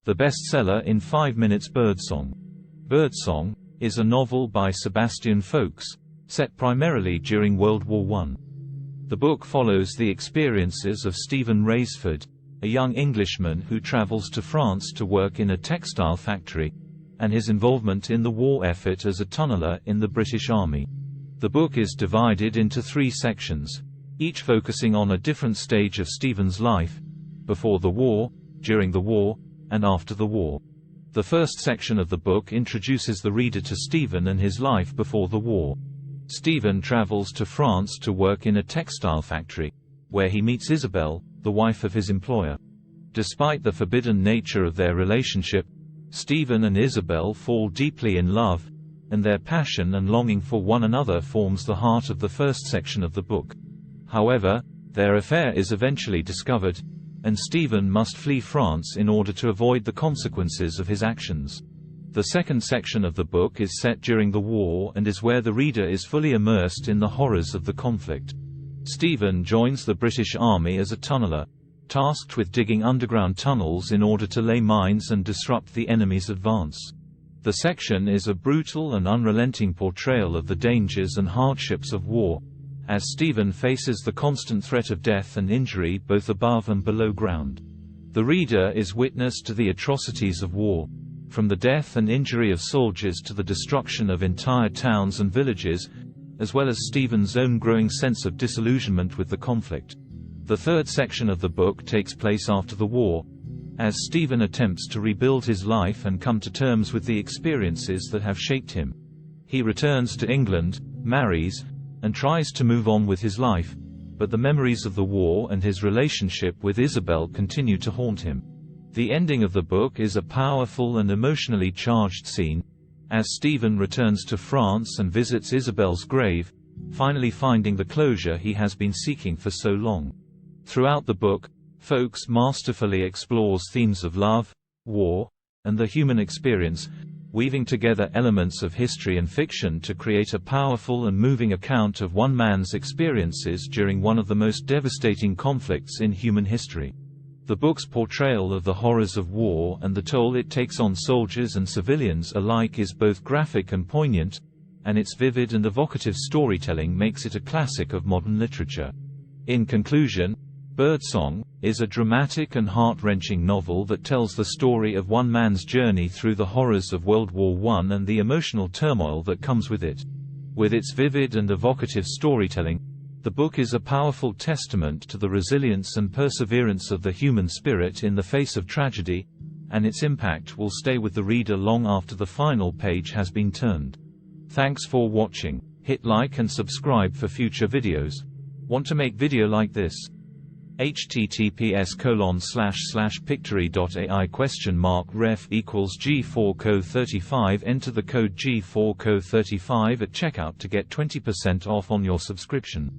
The bestseller in 5 minutes Birdsong. Birdsong is a novel by Sebastian Faulks, set primarily during World War I. The book follows the experiences of Stephen Raisford, a young Englishman who travels to France to work in a textile factory, and his involvement in the war effort as a tunneler in the British Army. The book is divided into 3 sections, each focusing on a different stage of Stephen's life: before the war, during the war, and after the war. The first section of the book introduces the reader to Stephen and his life before the war. Stephen travels to France to work in a textile factory, where he meets Isabel, the wife of his employer. Despite the forbidden nature of their relationship, Stephen and Isabel fall deeply in love, and their passion and longing for one another forms the heart of the first section of the book. However, their affair is eventually discovered, and Stephen must flee France in order to avoid the consequences of his actions. The second section of the book is set during the war and is where the reader is fully immersed in the horrors of the conflict. Stephen joins the British Army as a tunneler, tasked with digging underground tunnels in order to lay mines and disrupt the enemy's advance. The section is a brutal and unrelenting portrayal of the dangers and hardships of war, as Stephen faces the constant threat of death and injury both above and below ground. The reader is witness to the atrocities of war, from the death and injury of soldiers to the destruction of entire towns and villages, as well as Stephen's own growing sense of disillusionment with the conflict. The third section of the book takes place after the war, as Stephen attempts to rebuild his life and come to terms with the experiences that have shaped him. He returns to England, marries, and tries to move on with his life, but the memories of the war and his relationship with Isabel continue to haunt him. The ending of the book is a powerful and emotionally charged scene, as Stephen returns to France and visits Isabel's grave, finally finding the closure he has been seeking for so long. Throughout the book, Faulks masterfully explores themes of love, war, and the human experience, weaving together elements of history and fiction to create a powerful and moving account of one man's experiences during one of the most devastating conflicts in human history. The book's portrayal of the horrors of war and the toll it takes on soldiers and civilians alike is both graphic and poignant, and its vivid and evocative storytelling makes it a classic of modern literature. In conclusion, Birdsong is a dramatic and heart-wrenching novel that tells the story of one man's journey through the horrors of World War I and the emotional turmoil that comes with it. With its vivid and evocative storytelling, the book is a powerful testament to the resilience and perseverance of the human spirit in the face of tragedy, and its impact will stay with the reader long after the final page has been turned. Thanks for watching. Hit like and subscribe for future videos. Want to make video like this? https://pictory.ai?ref = G4CO35. Enter the code G4CO35 at checkout to get 20% off on your subscription.